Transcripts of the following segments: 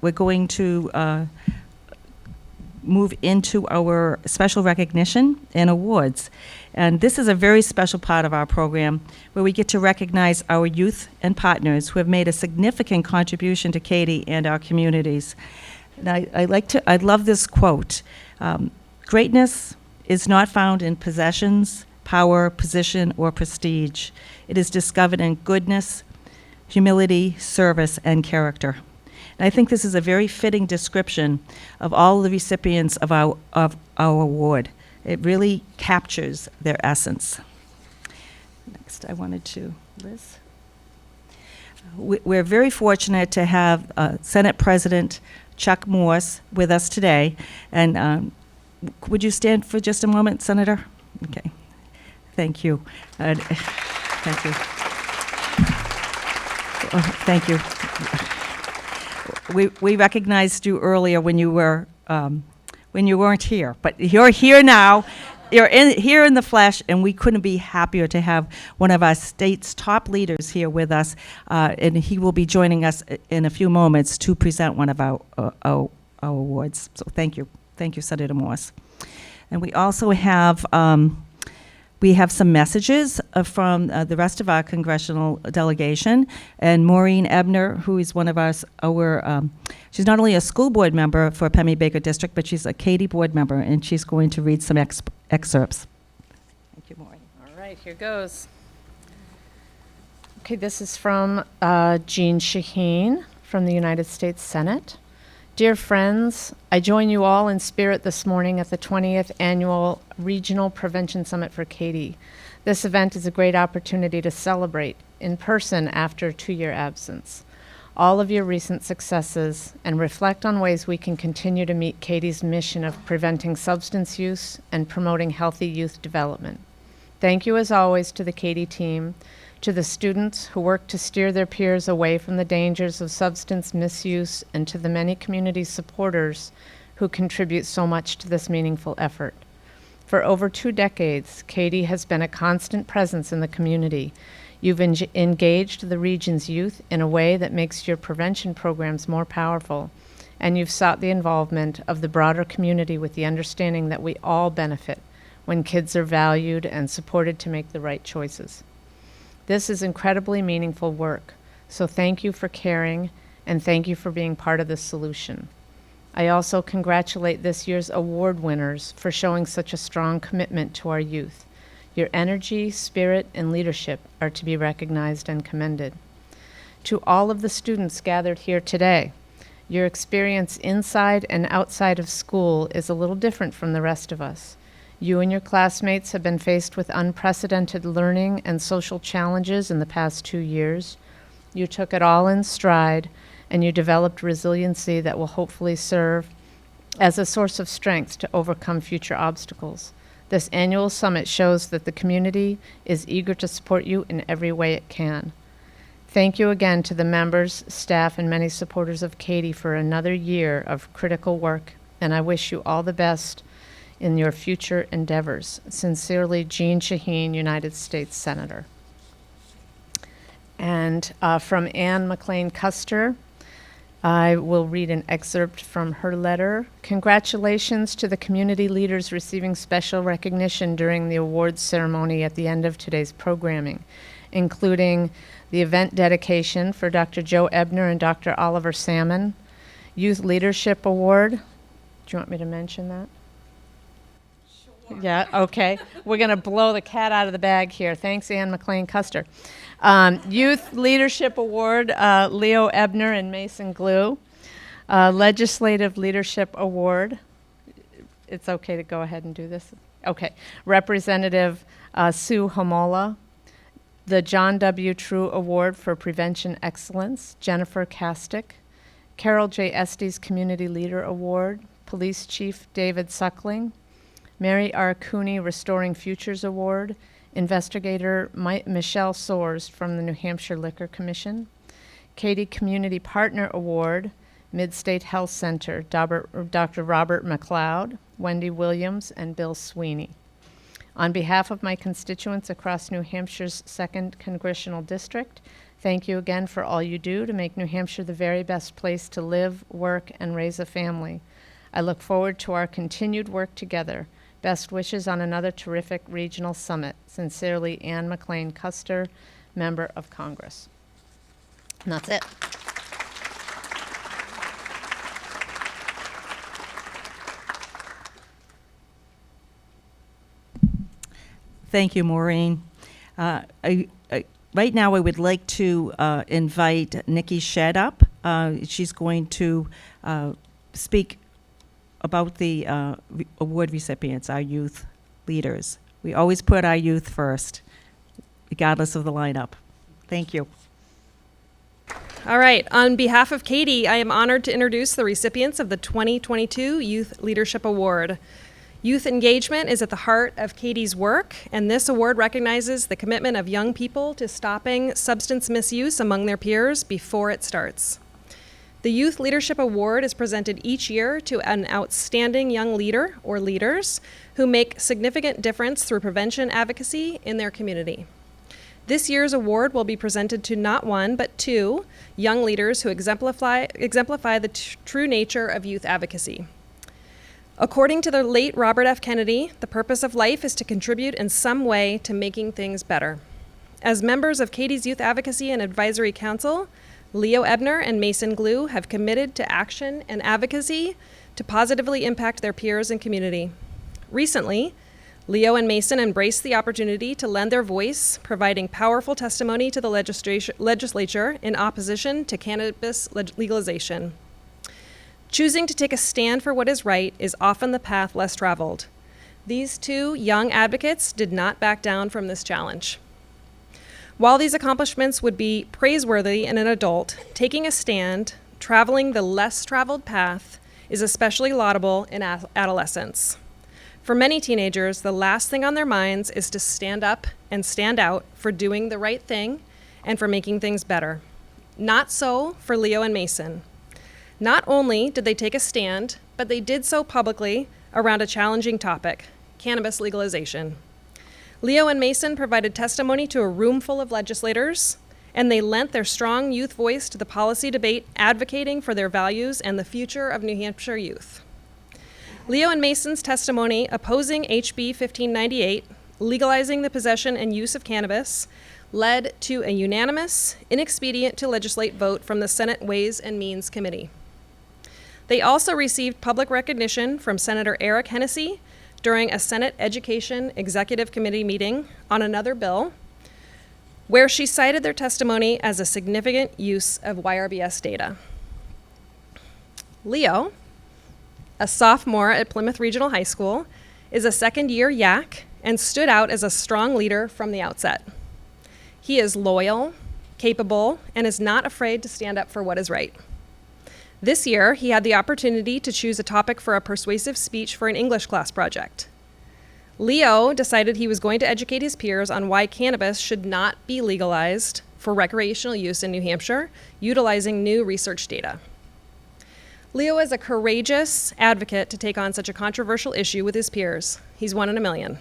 we're going to move into our special recognition and awards. And this is a very special part of our program where we get to recognize our youth and partners who have made a significant contribution to CADY and our communities. And I love this quote. Greatness is not found in possessions, power, position, or prestige. It is discovered in goodness, humility, service, and character. And I think this is a very fitting description of all the recipients of our award. It really captures their essence. Next, I wanted to, Liz. We're very fortunate to have Senate President Chuck Morse with us today. And would you stand for just a moment, Senator? Okay. Thank you. Thank you. Thank you. We recognized you earlier when you weren't here, but you're here now. You're here in the flesh, and we couldn't be happier to have one of our state's top leaders here with us, and he will be joining us in a few moments to present one of our awards. So thank you, Senator Morse. And we also have some messages from the rest of our congressional delegation. And Maureen Ebner, who is one of she's not only a school board member for Pemmy Baker District, but she's a CADY board member, and she's going to read some excerpts. Thank you, Maureen. All right, here goes. Okay, this is from Jean Shaheen from the United States Senate. Dear friends, I join you all in spirit this morning at the 20th Annual Regional Prevention Summit for CADY. This event is a great opportunity to celebrate in person after a 2-year absence all of your recent successes and reflect on ways we can continue to meet CADY's mission of preventing substance use and promoting healthy youth development. Thank you as always to the CADY team, to the students who work to steer their peers away from the dangers of substance misuse, and to the many community supporters who contribute so much to this meaningful effort. For over 2 decades, CADY has been a constant presence in the community. You've engaged the region's youth in a way that makes your prevention programs more powerful, and you've sought the involvement of the broader community with the understanding that we all benefit when kids are valued and supported to make the right choices. This is incredibly meaningful work, so thank you for caring, and thank you for being part of this solution. I also congratulate this year's award winners for showing such a strong commitment to our youth. Your energy, spirit, and leadership are to be recognized and commended. To all of the students gathered here today, your experience inside and outside of school is a little different from the rest of us. You and your classmates have been faced with unprecedented learning and social challenges in the past 2 years. You took it all in stride, and you developed resiliency that will hopefully serve as a source of strength to overcome future obstacles. This annual summit shows that the community is eager to support you in every way it can. Thank you again to the members, staff, and many supporters of CADY for another year of critical work, and I wish you all the best in your future endeavors. Sincerely, Jean Shaheen, United States Senator. And from Anne McLean Custer, I will read an excerpt from her letter. Congratulations to the community leaders receiving special recognition during the awards ceremony at the end of today's programming, including the event dedication for Dr. Joe Ebner and Dr. Oliver Salmon, Youth Leadership Award. Do you want me to mention that? Yeah, okay. We're going to blow the cat out of the bag here. Thanks, Anne McLean Custer. Youth Leadership Award, Leo Ebner and Mason Glue. Legislative Leadership Award. It's okay to go ahead and do this? Okay. Representative Sue Homola. The John W. True Award for Prevention Excellence, Jennifer Kastick. Carol J. Estes Community Leader Award, Police Chief David Suckling. Mary R. Cooney Restoring Futures Award, Investigator Michelle Soares from the New Hampshire Liquor Commission. CADY Community Partner Award, Mid-State Health Center, Dr. Robert Mcleod, Wendy Williams, and Bill Sweeney. On behalf of my constituents across New Hampshire's 2nd Congressional District, Thank you again for all you do to make New Hampshire the very best place to live, work, and raise a family. I look forward to our continued work together. Best wishes on another terrific regional summit. Sincerely, Anne McLean Custer, Member of Congress. And that's it. Thank you, Maureen. Right now, I would like to invite Nikki Shedd up. She's going to speak about the award recipients, our youth leaders. We always put our youth first, regardless of the lineup. Thank you. All right. On behalf of CADY, I am honored to introduce the recipients of the 2022 Youth Leadership Award. Youth engagement is at the heart of CADY's work, and this award recognizes the commitment of young people to stopping substance misuse among their peers before it starts. The Youth Leadership Award is presented each year to an outstanding young leader or leaders who make significant difference through prevention advocacy in their community. This year's award will be presented to not one, but two young leaders who exemplify the true nature of youth advocacy. According to the late Robert F. Kennedy, the purpose of life is to contribute in some way to making things better. As members of CADY's Youth Advocacy and Advisory Council, Leo Ebner and Mason Glue have committed to action and advocacy to positively impact their peers and community. Recently, Leo and Mason embraced the opportunity to lend their voice, providing powerful testimony to the legislature in opposition to cannabis legalization. Choosing to take a stand for what is right is often the path less traveled. These two young advocates did not back down from this challenge. While these accomplishments would be praiseworthy in an adult, taking a stand, traveling the less traveled path, is especially laudable in adolescence. For many teenagers, the last thing on their minds is to stand up and stand out for doing the right thing and for making things better. Not so for Leo and Mason. Not only did they take a stand, but they did so publicly around a challenging topic, cannabis legalization. Leo and Mason provided testimony to a room full of legislators, and they lent their strong youth voice to the policy debate advocating for their values and the future of New Hampshire youth. Leo and Mason's testimony opposing HB 1598, legalizing the possession and use of cannabis, led to a unanimous, inexpedient to legislate vote from the Senate Ways and Means Committee. They also received public recognition from Senator Eric Hennessy during a Senate Education Executive Committee meeting on another bill, where she cited their testimony as a significant use of YRBS data. Leo, a sophomore at Plymouth Regional High School, is a second-year YAC and stood out as a strong leader from the outset. He is loyal, capable, and is not afraid to stand up for what is right. This year, he had the opportunity to choose a topic for a persuasive speech for an English class project. Leo decided he was going to educate his peers on why cannabis should not be legalized for recreational use in New Hampshire, utilizing new research data. Leo is a courageous advocate to take on such a controversial issue with his peers. He's one in a million.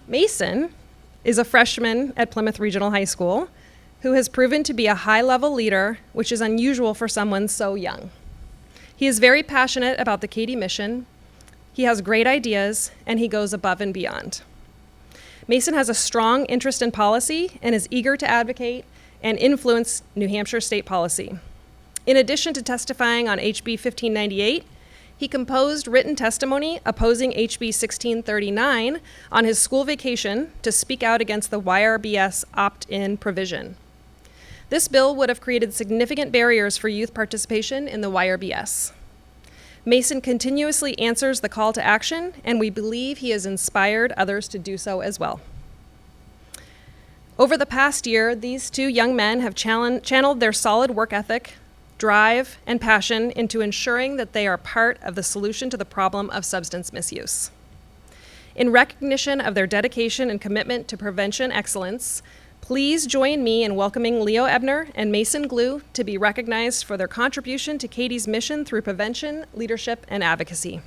Mason is a freshman at Plymouth Regional High School who has proven to be a high-level leader, which is unusual for someone so young. He is very passionate about the CADY mission, he has great ideas, and he goes above and beyond. Mason has a strong interest in policy and is eager to advocate and influence New Hampshire state policy. In addition to testifying on HB 1598, he composed written testimony opposing HB 1639 on his school vacation to speak out against the YRBS opt-in provision. This bill would have created significant barriers for youth participation in the YRBS. Mason continuously answers the call to action, and we believe he has inspired others to do so as well. Over the past year, these two young men have channeled their solid work ethic, drive, and passion into ensuring that they are part of the solution to the problem of substance misuse. In recognition of their dedication and commitment to prevention excellence, please join me in welcoming Leo Ebner and Mason Glue to be recognized for their contribution to CADY's mission through prevention, leadership, and advocacy.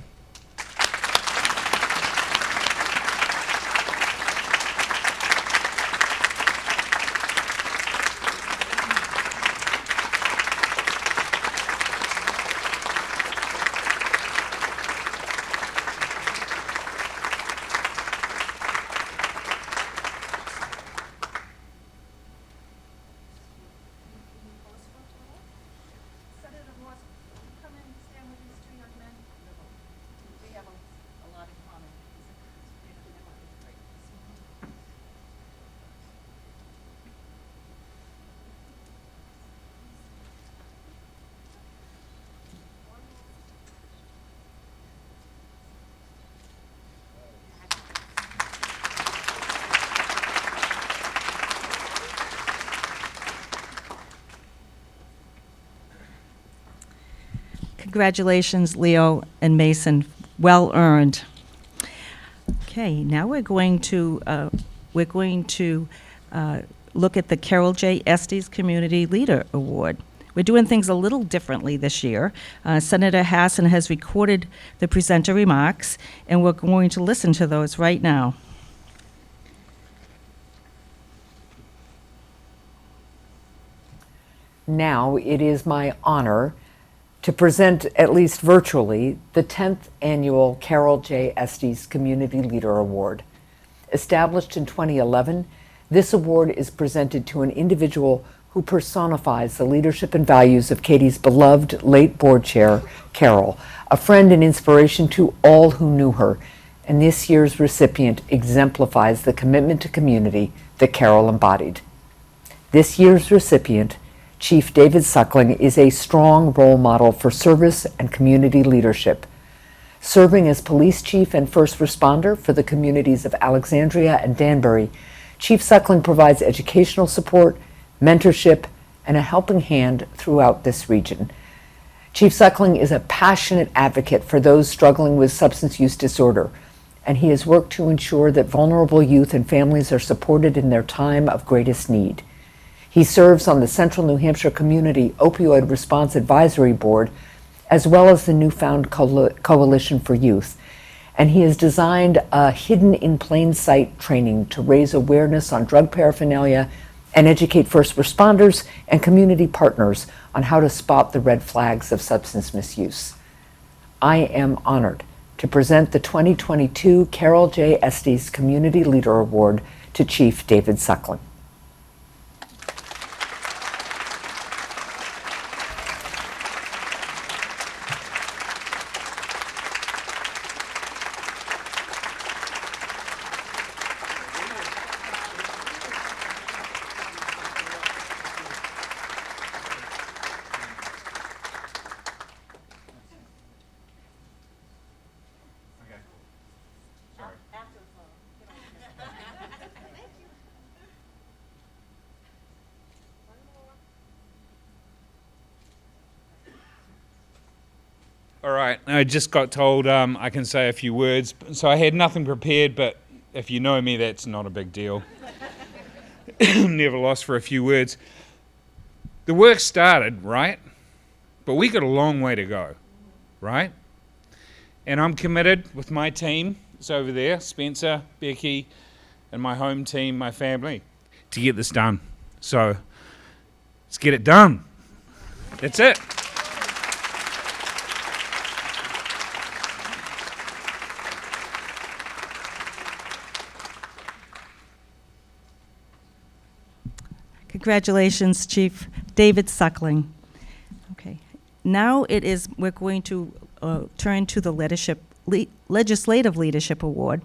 Congratulations, Leo and Mason. Well earned. Okay, now we're going to look at the Carol J. Estes Community Leader Award. We're doing things a little differently this year. Senator Hassan has recorded the presenter remarks, and we're going to listen to those right now. Now it is my honor to present, at least virtually, the 10th Annual Carol J. Estes Community Leader Award. Established in 2011, this award is presented to an individual who personifies the leadership and values of CADY's beloved late board chair, Carol, a friend and inspiration to all who knew her. And this year's recipient exemplifies the commitment to community that Carol embodied. This year's recipient, Chief David Suckling, is a strong role model for service and community leadership. Serving as police chief and first responder for the communities of Alexandria and Danbury, Chief Suckling provides educational support, mentorship, and a helping hand throughout this region. Chief Suckling is a passionate advocate for those struggling with substance use disorder, and he has worked to ensure that vulnerable youth and families are supported in their time of greatest need. He serves on the Central New Hampshire Community Opioid Response Advisory Board, as well as the newfound Coalition for Youth. And he has designed a hidden in plain sight training to raise awareness on drug paraphernalia and educate first responders and community partners on how to spot the red flags of substance misuse. I am honored to present the 2022 Carol J. Estes Community Leader Award to Chief David Suckling. All right, I just got told I can say a few words, so I had nothing prepared, but if you know me, that's not a big deal. Never lost for a few words. The work started, right? But we got a long way to go, right? And I'm committed with my team, it's over there, Spencer, Becky, and my home team, my family, to get this done. So let's get it done. That's it. Congratulations, Chief David Suckling. Okay, now we're going to turn to the Legislative Leadership Award,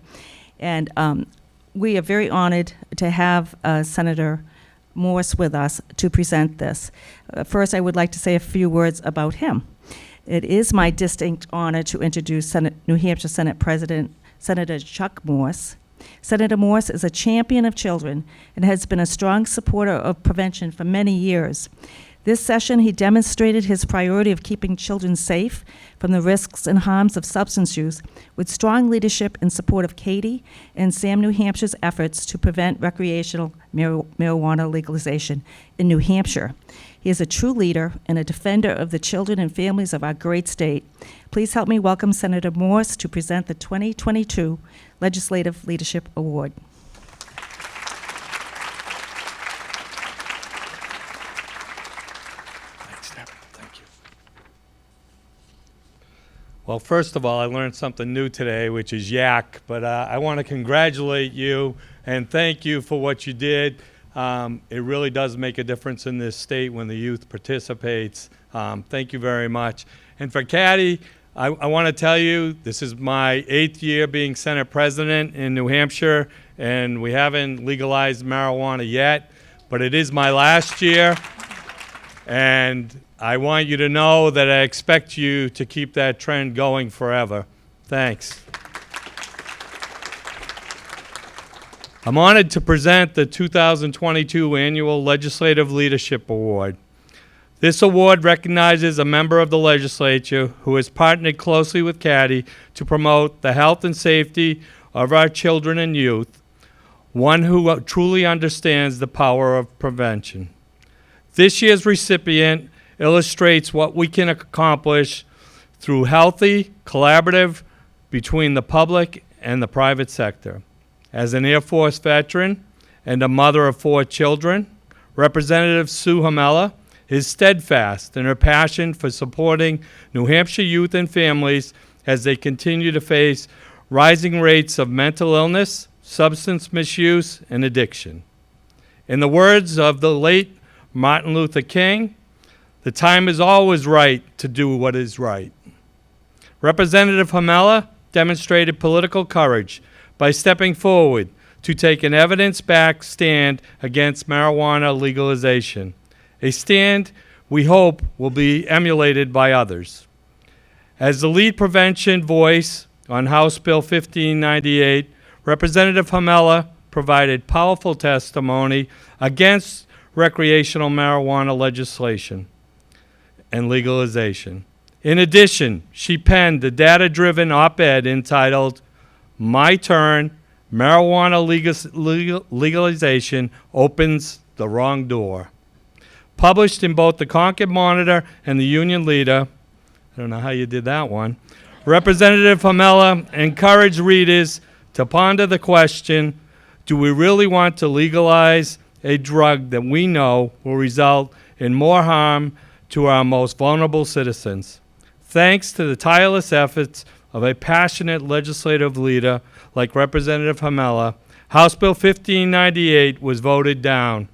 and we are very honored to have Senator Morse with us to present this. First, I would like to say a few words about him. It is my distinct honor to introduce New Hampshire Senate President Senator Chuck Morse. Senator Morse is a champion of children and has been a strong supporter of prevention for many years. This session, he demonstrated his priority of keeping children safe from the risks and harms of substance use with strong leadership in support of CADY and SAM New Hampshire's efforts to prevent recreational marijuana legalization in New Hampshire. He is a true leader and a defender of the children and families of our great state. Please help me welcome Senator Morse to present the 2022 Legislative Leadership Award. Thank you. Well, first of all, I learned something new today, which is yak, but I want to congratulate you and thank you for what you did. It really does make a difference in this state when the youth participates. Thank you very much. And for CADY, I want to tell you, this is my 8th year being Senate President in New Hampshire, and we haven't legalized marijuana yet, but it is my last year, and I want you to know that I expect you to keep that trend going forever. Thanks. I'm honored to present the 2022 Annual Legislative Leadership Award. This award recognizes a member of the legislature who has partnered closely with CADY to promote the health and safety of our children and youth, one who truly understands the power of prevention. This year's recipient illustrates what we can accomplish through healthy, collaborative between the public and the private sector. As an Air Force veteran and a mother of 4 children, Representative Sue Hamella is steadfast in her passion for supporting New Hampshire youth and families as they continue to face rising rates of mental illness, substance misuse, and addiction. In the words of the late Martin Luther King, the time is always right to do what is right. Representative Hamella demonstrated political courage by stepping forward to take an evidence-backed stand against marijuana legalization, a stand we hope will be emulated by others. As the lead prevention voice on House Bill 1598, Representative Hamella provided powerful testimony against recreational marijuana legislation and legalization. In addition, she penned the data-driven op-ed entitled, "My Turn, Marijuana Legalization Opens the Wrong Door." Published in both the Concord Monitor and the Union Leader, I don't know how you did that one, Representative Hamella encouraged readers to ponder the question, do we really want to legalize a drug that we know will result in more harm to our most vulnerable citizens? Thanks to the tireless efforts of a passionate legislative leader like Representative Hamella, House Bill 1598 was voted down.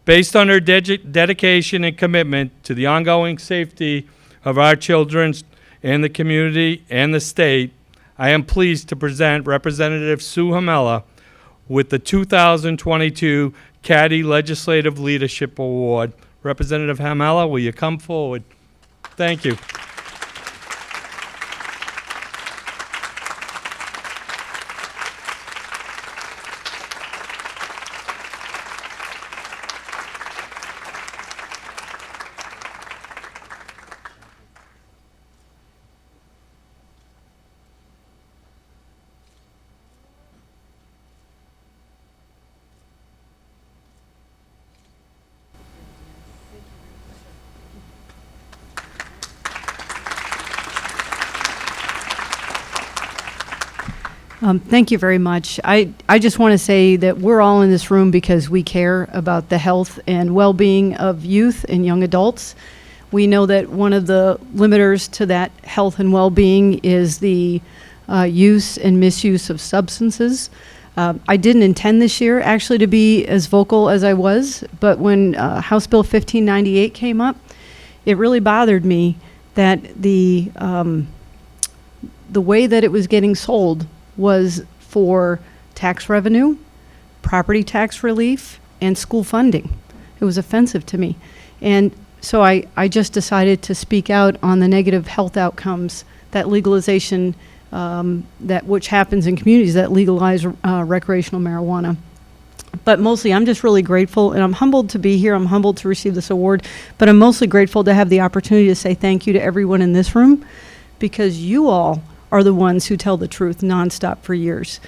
Based on her dedication and commitment to the ongoing safety of our children and the community and the state, I am pleased to present Representative Sue Hamella with the 2022 CADY Legislative Leadership Award. Representative Hamella, will you come forward? Thank you. Thank you very much. I just want to say that we're all in this room because we care about the health and well-being of youth and young adults. We know that one of the limiters to that health and well-being is the use and misuse of substances. I didn't intend this year actually to be as vocal as I was, but when House Bill 1598 came up, it really bothered me that the way that it was getting sold was for tax revenue, property tax relief, and school funding. It was offensive to me. And so I just decided to speak out on the negative health outcomes that legalization, which happens in communities that legalize recreational marijuana. But mostly, I'm just really grateful, and I'm humbled to be here. I'm humbled to receive this award, but I'm mostly grateful to have the opportunity to say thank you to everyone in this room, because you all are the ones who tell the truth nonstop for years.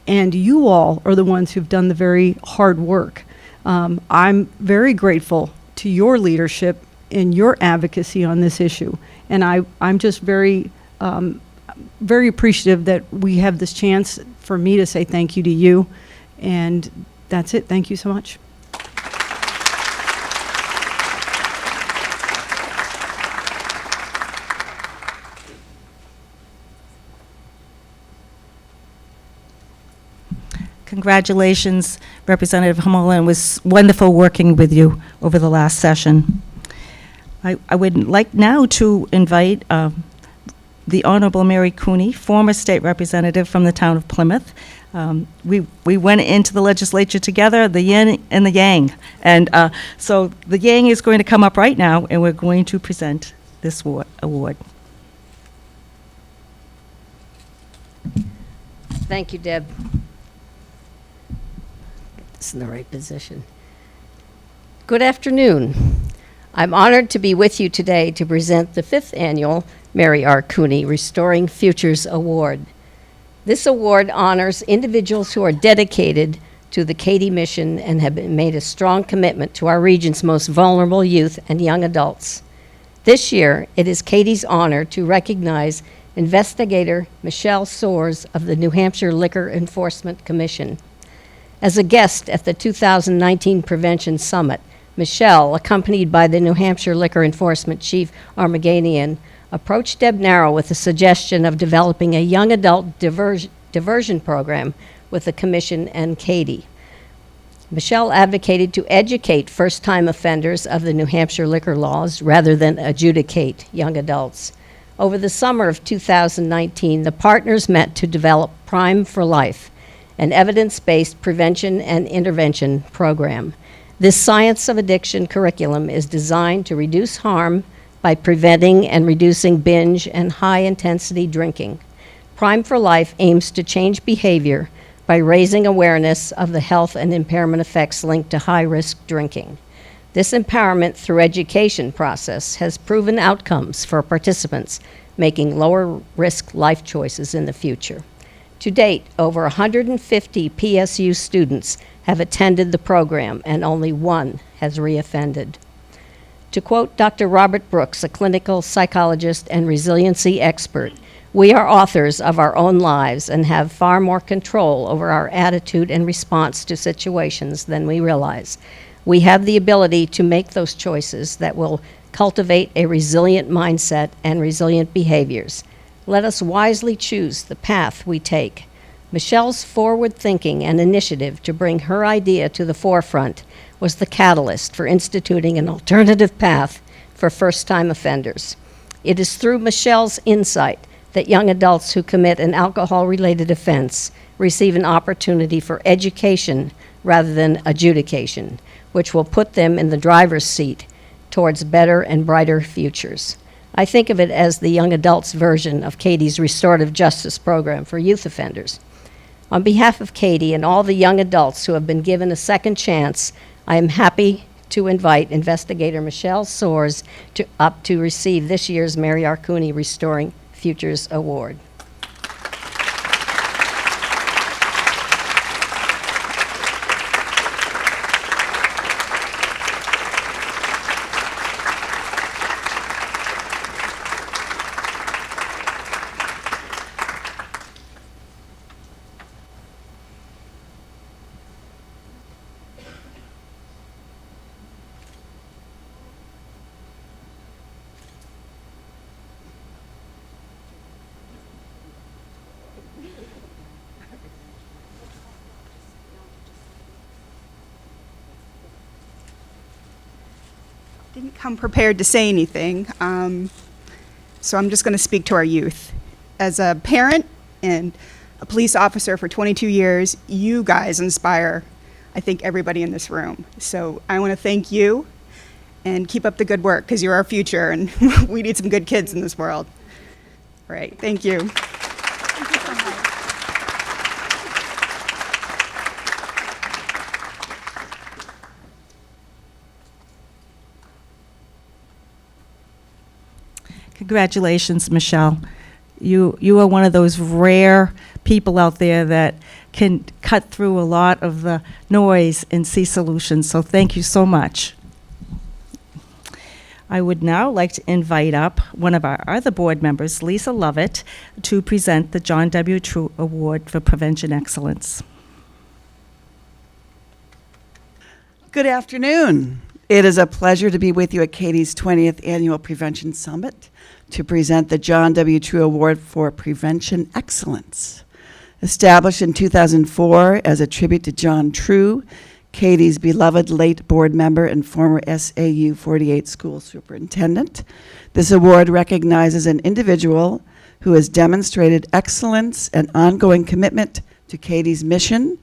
And you all are the ones who've done the very hard work. I'm very grateful to your leadership and your advocacy on this issue. And I'm just very, very appreciative that we have this chance for me to say thank you to you. And that's it. Thank you so much. Congratulations, Representative Hamella. It was wonderful working with you over the last session. I would like now to invite the Honorable Mary Cooney, former state representative from the town of Plymouth. We went into the legislature together, the yin and the yang. And so the yang is going to come up right now, and we're going to present this award. Thank you, Deb. It's in the right position. Good afternoon. I'm honored to be with you today to present the 5th annual Mary R. Cooney Restoring Futures Award. This award honors individuals who are dedicated to the CADY mission and have made a strong commitment to our region's most vulnerable youth and young adults. This year, it is CADY's honor to recognize Investigator Michelle Soares of the New Hampshire Liquor Enforcement Commission. As a guest at the 2019 Prevention Summit, Michelle, accompanied by the New Hampshire Liquor Enforcement Chief Armaganian, approached Ebner with the suggestion of developing a young adult diversion program with the Commission and CADY. Michelle advocated to educate first-time offenders of the New Hampshire liquor laws rather than adjudicate young adults. Over the summer of 2019, the partners met to develop Prime for Life, an evidence-based prevention and intervention program. This Science of Addiction curriculum is designed to reduce harm by preventing and reducing binge and high-intensity drinking. Prime for Life aims to change behavior by raising awareness of the health and impairment effects linked to high-risk drinking. This empowerment through education process has proven outcomes for participants, making lower-risk life choices in the future. To date, over 150 PSU students have attended the program, and only one has reoffended. To quote Dr. Robert Brooks, a clinical psychologist and resiliency expert, "We are authors of our own lives and have far more control over our attitude and response to situations than we realize. We have the ability to make those choices that will cultivate a resilient mindset and resilient behaviors. Let us wisely choose the path we take." Michelle's forward thinking and initiative to bring her idea to the forefront was the catalyst for instituting an alternative path for first-time offenders. It is through Michelle's insight that young adults who commit an alcohol-related offense receive an opportunity for education rather than adjudication, which will put them in the driver's seat towards better and brighter futures. I think of it as the young adults version of CADY's restorative justice program for youth offenders. On behalf of CADY and all the young adults who have been given a second chance, I am happy to invite Investigator Michelle Soares up to receive this year's Mary R. Cooney Restoring Futures Award. Didn't come prepared to say anything, so I'm just going to speak to our youth. As a parent and a police officer for 22 years, you guys inspire, I think, everybody in this room. So I want to thank you and keep up the good work because you're our future and we need some good kids in this world. All right, thank you. Congratulations, Michelle. You are one of those rare people out there that can cut through a lot of the noise and see solutions, so thank you so much. I would now like to invite up one of our other board members, Lisa Lovett, to present the John W. True Award for Prevention Excellence. Good afternoon. It is a pleasure to be with you at CADY's 20th Annual Prevention Summit to present the John W. True Award for Prevention Excellence. Established in 2004 as a tribute to John True, CADY's beloved late board member and former SAU 48 school superintendent, this award recognizes an individual who has demonstrated excellence and ongoing commitment to CADY's mission,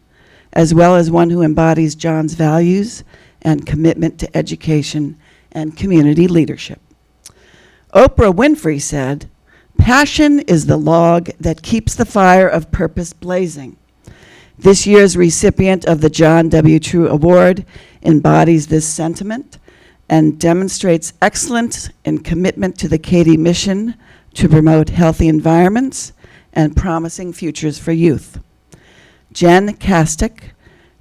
as well as one who embodies John's values and commitment to education and community leadership. Oprah Winfrey said, "Passion is the log that keeps the fire of purpose blazing." This year's recipient of the John W. True Award embodies this sentiment and demonstrates excellence and commitment to the CADY mission to promote healthy environments and promising futures for youth. Jen Kastick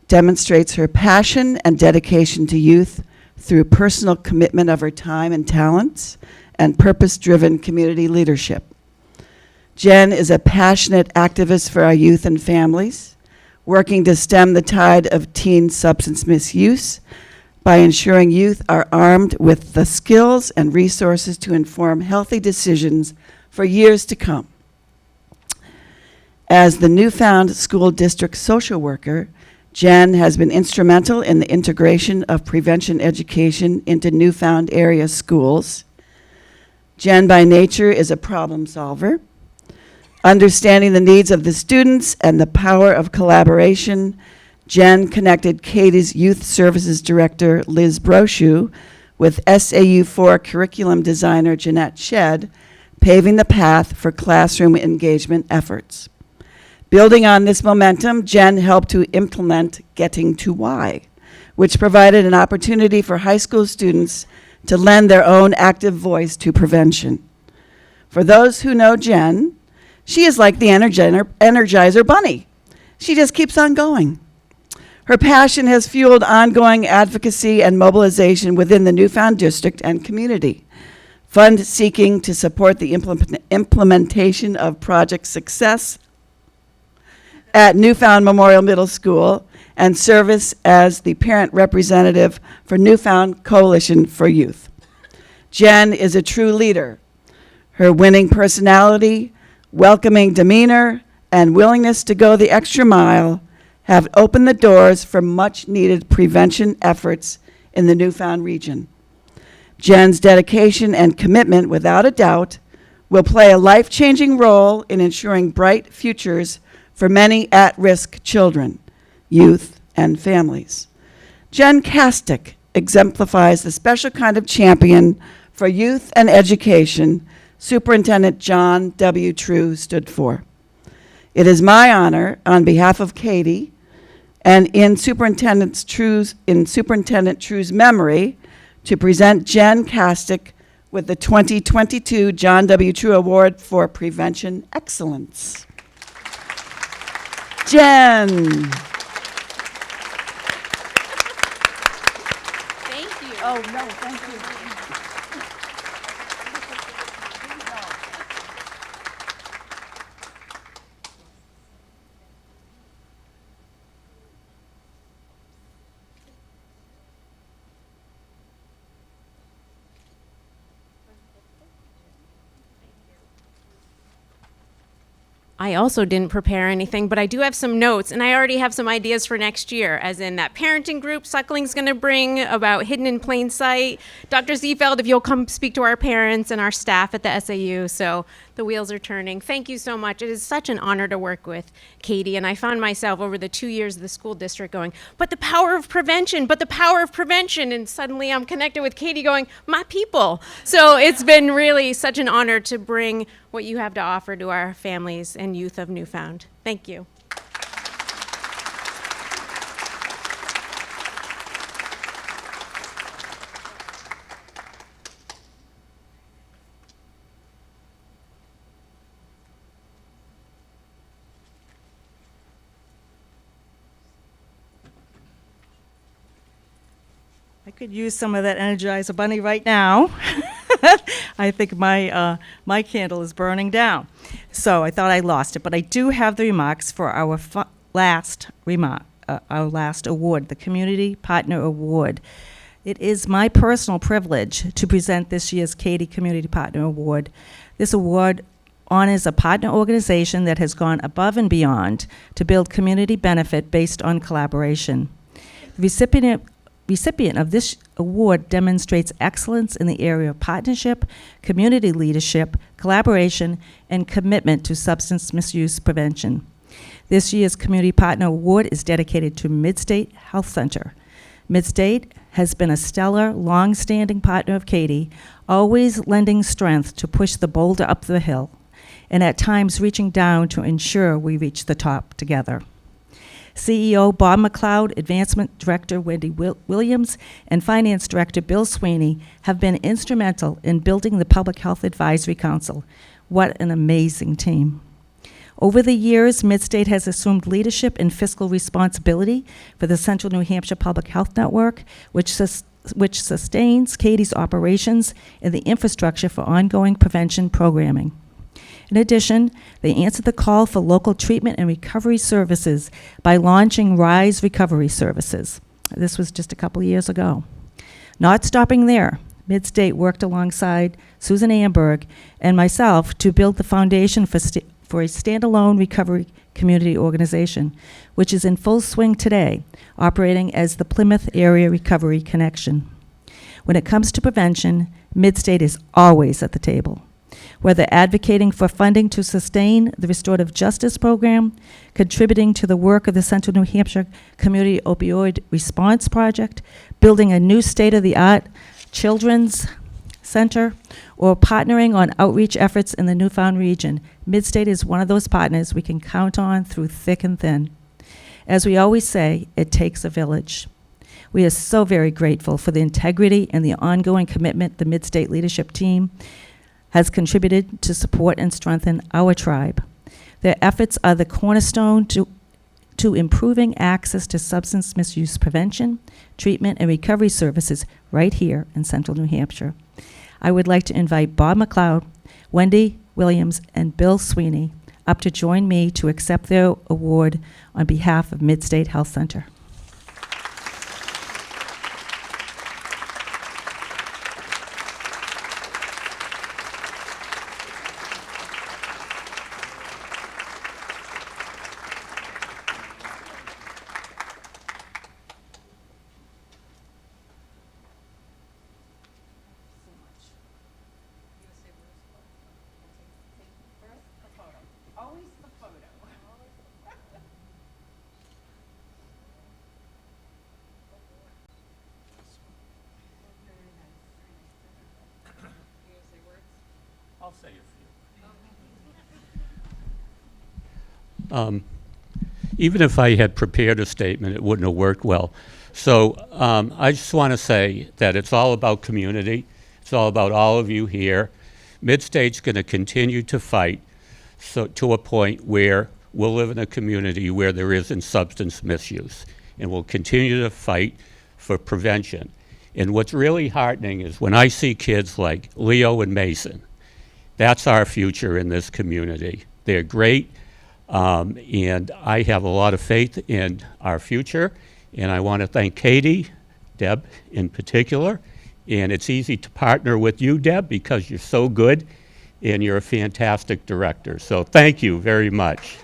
demonstrates her passion and dedication to youth through personal commitment of her time and talents and purpose-driven community leadership. Jen is a passionate activist for our youth and families, working to stem the tide of teen substance misuse by ensuring youth are armed with the skills and resources to inform healthy decisions for years to come. As the Newfound School District social worker, Jen has been instrumental in the integration of prevention education into Newfound area schools. Jen, by nature, is a problem solver. Understanding the needs of the students and the power of collaboration, Jen connected CADY's Youth Services Director, Liz Brochu, with SAU4 curriculum designer Jeanette Shedd, paving the path for classroom engagement efforts. Building on this momentum, Jen helped to implement Getting to Why, which provided an opportunity for high school students to lend their own active voice to prevention. For those who know Jen, she is like the Energizer Bunny. She just keeps on going. Her passion has fueled ongoing advocacy and mobilization within the Newfound District and community, fund seeking to support the implementation of Project Success at Newfound Memorial Middle School, and service as the parent representative for Newfound Coalition for Youth. Jen is a true leader. Her winning personality, welcoming demeanor, and willingness to go the extra mile have opened the doors for much-needed prevention efforts in the Newfound region. Jen's dedication and commitment, without a doubt, will play a life-changing role in ensuring bright futures for many at-risk children, youth, and families. Jen Kastick exemplifies the special kind of champion for youth and education Superintendent John W. True stood for. It is my honor, on behalf of CADY, and in Superintendent True's memory, to present Jen Kastick with the 2022 John W. True Award for Prevention Excellence. Jen. Thank you. Oh, no, thank you. I also didn't prepare anything, but I do have some notes, and I already have some ideas for next year, as in that parenting group Suckling's going to bring about hidden in plain sight. Dr. Ziefeld, if you'll come speak to our parents and our staff at the SAU, so the wheels are turning. Thank you so much. It is such an honor to work with CADY, and I found myself over the 2 years of the school district going, but the power of prevention, and suddenly I'm connected with CADY going, my people. So it's been really such an honor to bring what you have to offer to our families and youth of Newfound. Thank you. I could use some of that Energizer Bunny right now. I think my candle is burning down. So I thought I lost it, but I do have the remarks for our last award, the Community Partner Award. It is my personal privilege to present this year's CADY Community Partner Award. This award honors a partner organization that has gone above and beyond to build community benefit based on collaboration. The recipient of this award demonstrates excellence in the area of partnership, community leadership, collaboration, and commitment to substance misuse prevention. This year's Community Partner Award is dedicated to Midstate Health Center. Midstate has been a stellar, long-standing partner of CADY, always lending strength to push the boulder up the hill, and at times reaching down to ensure we reach the top together. CEO Bob Mcleod, Advancement Director Wendy Williams, and Finance Director Bill Sweeney have been instrumental in building the Public Health Advisory Council. What an amazing team. Over the years, Midstate has assumed leadership and fiscal responsibility for the Central New Hampshire Public Health Network, which sustains CADY's operations and the infrastructure for ongoing prevention programming. In addition, they answered the call for local treatment and recovery services by launching RISE Recovery Services. This was just a couple of years ago. Not stopping there, Midstate worked alongside Susan Amberg and myself to build the foundation for a standalone recovery community organization, which is in full swing today, operating as the Plymouth Area Recovery Connection. When it comes to prevention, Midstate is always at the table, whether advocating for funding to sustain the restorative justice program, contributing to the work of the Central New Hampshire Community Opioid Response Project, building a new state-of-the-art children's center, or partnering on outreach efforts in the Newfound region. Midstate is one of those partners we can count on through thick and thin. As we always say, it takes a village. We are so very grateful for the integrity and the ongoing commitment the Midstate leadership team has contributed to support and strengthen our tribe. Their efforts are the cornerstone to improving access to substance misuse prevention, treatment, and recovery services right here in Central New Hampshire. I would like to invite Bob Mcleod, Wendy Williams, and Bill Sweeney up to join me to accept their award on behalf of Midstate Health Center. I'll say a few. Even if I had prepared a statement, it wouldn't have worked well. So I just want to say that it's all about community. It's all about all of you here. Midstate's going to continue to fight to a point where we'll live in a community where there isn't substance misuse. And we'll continue to fight for prevention. And what's really heartening is when I see kids like Leo and Mason, that's our future in this community. They're great, and I have a lot of faith in our future. And I want to thank CADY, Deb in particular. And it's easy to partner with you, Deb, because you're so good and you're a fantastic director. So thank you very much.